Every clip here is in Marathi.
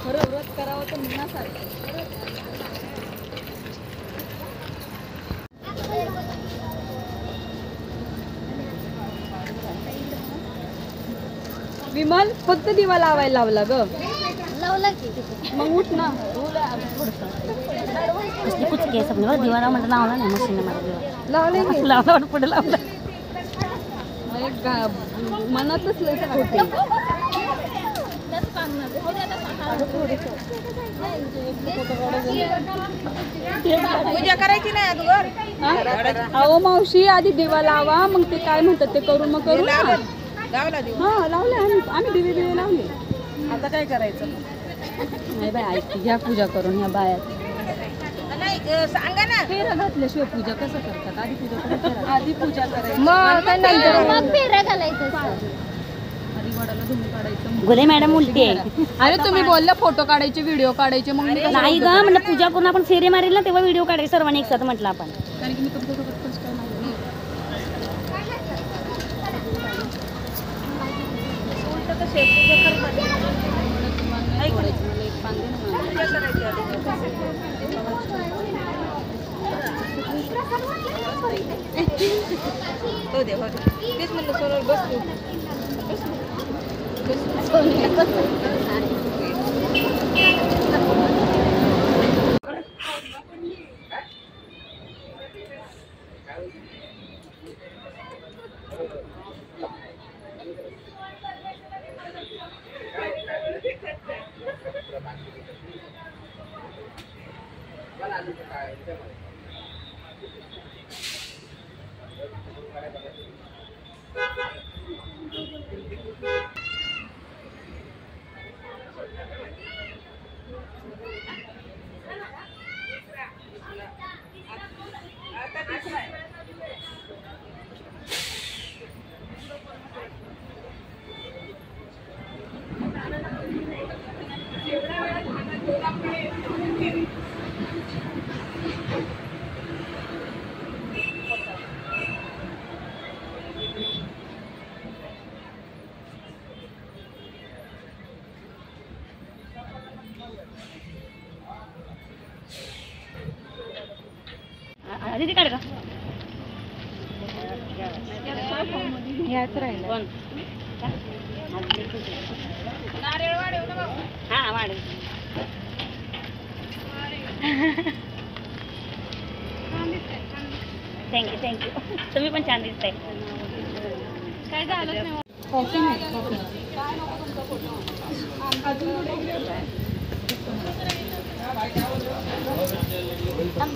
खरं व्रत करावं तर मनासारखं. विमल फक्त दिवा लावायला लावला ग. लावला की मग उठ ना. कुछ केस अपने दिवा म्हटलं लावला नाही मशीन मध्ये लावले की लावला पुढे लावला मनातच लय खोटे. पूजा करायची नाही अगोदर. अहो मावशी आधी दिवा लावा मग ते काय म्हणतात ते करून मग करू ना. लावला देऊ. हा लावले आम्ही दिवे दिवे लावले. आता काय करायचं? नाही बाय ऐक घ्या पूजा करून ह्या बाया. नाही सांगा ना. फेरा घातल्याशिवाय पूजा कसं करतात? आधी पूजा करायची. आधी पूजा करायची मग फेरा घालायचं. आधी वडाला धुवून काढायचं. गोले मॅडम उलटी आहे. अरे तुम्ही बोलला फोटो काढायचे व्हिडिओ काढायचे मग नाही ग म्हणजे पूजा करून आपण फेरे मारेल ना तेव्हा व्हिडिओ काढायचे सर्वांनी एक साथ म्हटलं आपण. कारण की मी तुमच्या सोबत फर्स्ट टाइम आले. हो दे हो दे. तेच म्हणलं सोनल बस तू. आधी काढ का याच राहिलं. कोण नारळ वाढव ना बाबा. हा वाढ. Thank you thank you. तुम्ही पण छान दिसताय. काय झालं नाही. कॉफी नाही कॉफी.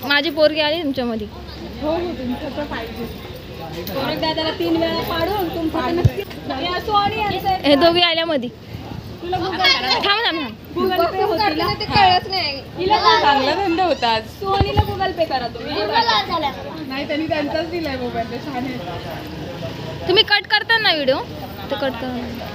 माझी पोरगी आली तुमच्यामध्ये. हो हो तुमचं पाहिजे. पोरग दादाला 3 वेळा पाडून तुमचं नक्की. हे दोघी आल्या मध्ये. तुला थांब गुगल पे होतील ना. ते कळत नाही. हिला चांगला धंदा होता. सोनीला गुगल पे करा तुम्ही. नाही त्यांनी त्यांचाच दिलाय मोबाईल. छान आहे. तुम्ही कट करता ना व्हिडिओ. तो कट करा.